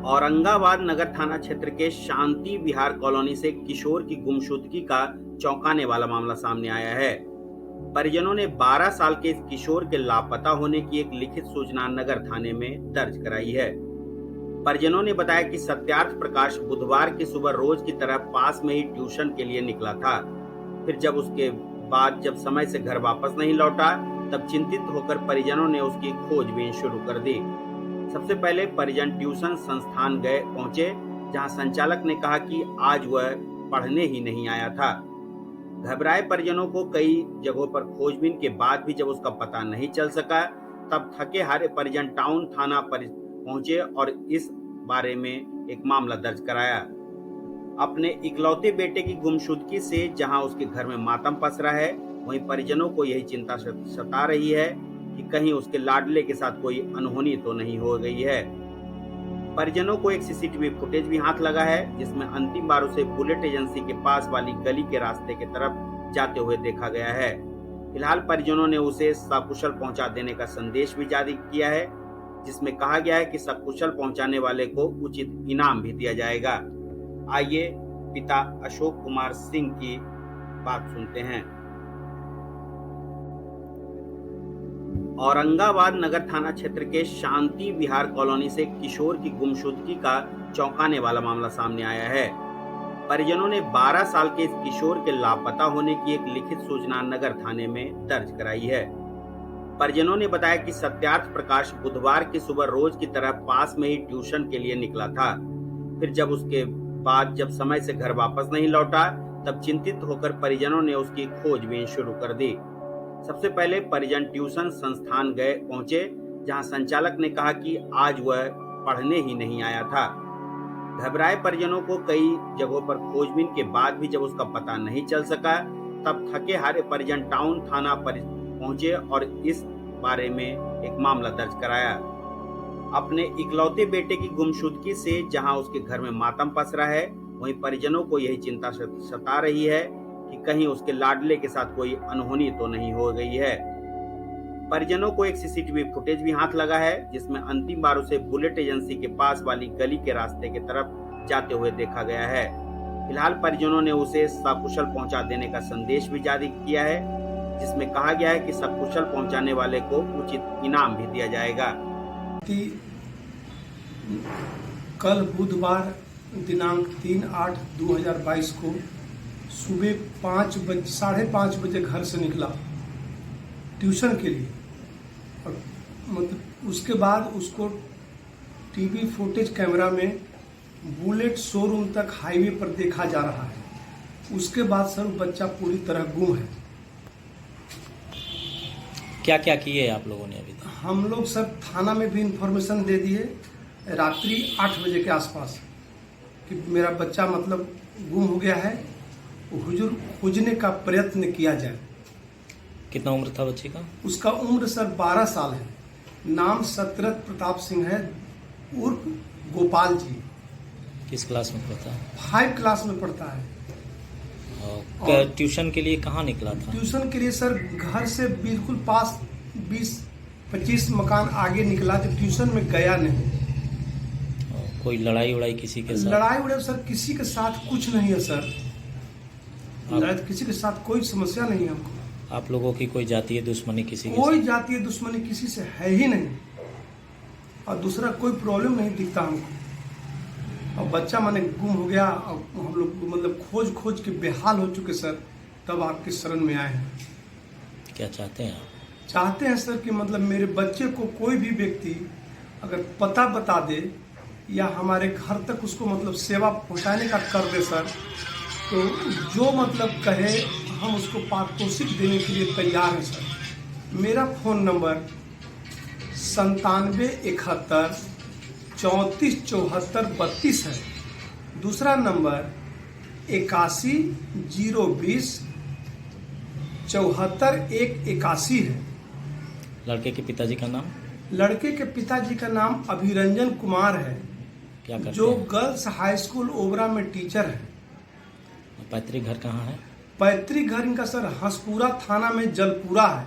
औरंगाबाद नगर थाना क्षेत्र के शांति विहार कॉलोनी से किशोर की गुमशुदगी का चौंकाने वाला मामला सामने आया है। परिजनों ने 12 साल के इस किशोर के लापता होने की एक लिखित सूचना नगर थाने में दर्ज कराई है। परिजनों ने बताया कि सत्यार्थ प्रकाश बुधवार की सुबह रोज की तरह पास में ही ट्यूशन के लिए निकला था। फिर जब उसके बाद समय से घर वापस नहीं लौटा, तब चिंतित होकर परिजनों ने उसकी खोजबीन शुरू कर दी। सबसे पहले परिजन ट्यूशन संस्थान पहुंचे, जहां संचालक ने कहा कि आज वह पढ़ने ही नहीं आया था। घबराए परिजनों को कई जगहों पर खोजबीन के बाद भी जब उसका पता नहीं चल सका, तब थके हारे परिजन टाउन थाना पर पहुंचे और इस बारे में एक मामला दर्ज कराया। अपने इकलौते बेटे की गुमशुदगी से जहां उसके घर में मातम पसरा है, वहीं परिजनों को यही चिंता सता रही है कि कहीं उसके लाडले के साथ कोई अनहोनी तो नहीं हो गई है। परिजनों को एक सीसीटीवी फुटेज भी हाथ लगा है, जिसमें अंतिम बार उसे बुलेट एजेंसी के पास वाली गली के रास्ते की तरफ जाते हुए देखा गया है। फिलहाल परिजनों ने उसे सकुशल पहुंचा देने का संदेश भी जारी किया है, जिसमें कहा गया है कि सकुशल पहुंचाने वाले को उचित इनाम भी दिया जाएगा। आइए पिता अशोक कुमार सिंह की बात सुनते हैं। औरंगाबाद नगर थाना क्षेत्र के शांति विहार कॉलोनी से किशोर की गुमशुदगी का चौंकाने वाला मामला सामने आया है। परिजनों ने 12 साल के इस किशोर के लापता होने की एक लिखित सूचना नगर थाने में दर्ज कराई है। परिजनों ने बताया कि सत्यार्थ प्रकाश बुधवार की सुबह रोज की तरह पास में ही ट्यूशन के लिए निकला था। फिर जब उसके बाद समय से घर वापस नहीं लौटा, तब चिंतित होकर परिजनों ने उसकी खोजबीन शुरू कर दी। सबसे पहले परिजन ट्यूशन संस्थान पहुंचे, जहां संचालक ने कहा कि आज वह पढ़ने ही नहीं आया था। घबराए परिजनों को कई जगहों पर खोजबीन के बाद भी जब उसका पता नहीं चल सका, तब थके हारे परिजन टाउन थाना पर पहुंचे और इस बारे में एक मामला दर्ज कराया। अपने इकलौते बेटे की गुमशुदगी से जहां उसके घर में मातम पसरा है, वहीं परिजनों को यही चिंता सता रही है कि कहीं उसके लाडले के साथ कोई अनहोनी तो नहीं हो गई है। परिजनों को एक सीसीटीवी फुटेज भी हाथ लगा है, जिसमें अंतिम बार उसे बुलेट एजेंसी के पास वाली गली के रास्ते की तरफ जाते हुए देखा गया है। फिलहाल परिजनों ने उसे सकुशल पहुंचा देने का संदेश भी जारी किया है, जिसमें कहा गया है कि सकुशल पहुंचाने वाले को उचित इनाम भी दिया जाएगा। कल बुधवार दिनांक 3/8/2022 को सुबह 5:30 बजे घर से निकला ट्यूशन के लिए, और मतलब उसके बाद उसको टीवी फुटेज कैमरा में बुलेट शोरूम तक हाईवे पर देखा जा रहा है। उसके बाद सर बच्चा पूरी तरह गुम है। क्या क्या किए आप लोगों ने अभी तक? हम लोग सर थाना में भी इंफॉर्मेशन दे दिए रात्रि 8 बजे के आसपास कि मेरा बच्चा मतलब गुम हो गया है, हुजूर खोजने का प्रयत्न किया जाए। कितना उम्र था बच्चे का? उसका उम्र सर 12 साल है। नाम सत्रत प्रताप सिंह है, उर्फ गोपाल जी। किस क्लास में पढ़ता है? 5 क्लास में पढ़ता है। और ट्यूशन के लिए कहाँ निकला था? ट्यूशन के लिए सर घर से बिल्कुल पास 20-25 मकान आगे निकला, तो ट्यूशन में गया नहीं। कोई लड़ाई उड़ाई किसी के साथ? लड़ाई उड़ाई सर किसी के साथ कुछ नहीं है सर। किसी के साथ कोई समस्या नहीं है हमको। आप लोगों की कोई जातीय दुश्मनी किसी के कोई जातीय दुश्मनी किसी से है ही नहीं, और दूसरा कोई प्रॉब्लम नहीं दिखता हमको। और बच्चा माने गुम हो गया, और हम लोग मतलब खोज के बेहाल हो चुके सर, तब आपके शरण में आए हैं। क्या चाहते हैं आप? चाहते हैं सर कि मतलब मेरे बच्चे को कोई भी व्यक्ति अगर पता बता दे या हमारे घर तक उसको मतलब सेवा पहुंचाने का कर दे सर, तो जो मतलब कहे हम उसको पारितोषिक देने के लिए तैयार हैं सर। मेरा फ़ोन नंबर 9771 34 74 32 है। दूसरा नंबर 81 020 74 181 है। लड़के के पिताजी का नाम? लड़के के पिताजी का नाम अभिरंजन कुमार है। क्या करते जो हैं? गर्ल्स हाई स्कूल ओबरा में टीचर है। पैतृक घर कहाँ है? पैतृक घर इनका सर हंसपुरा थाना में जलपुरा है।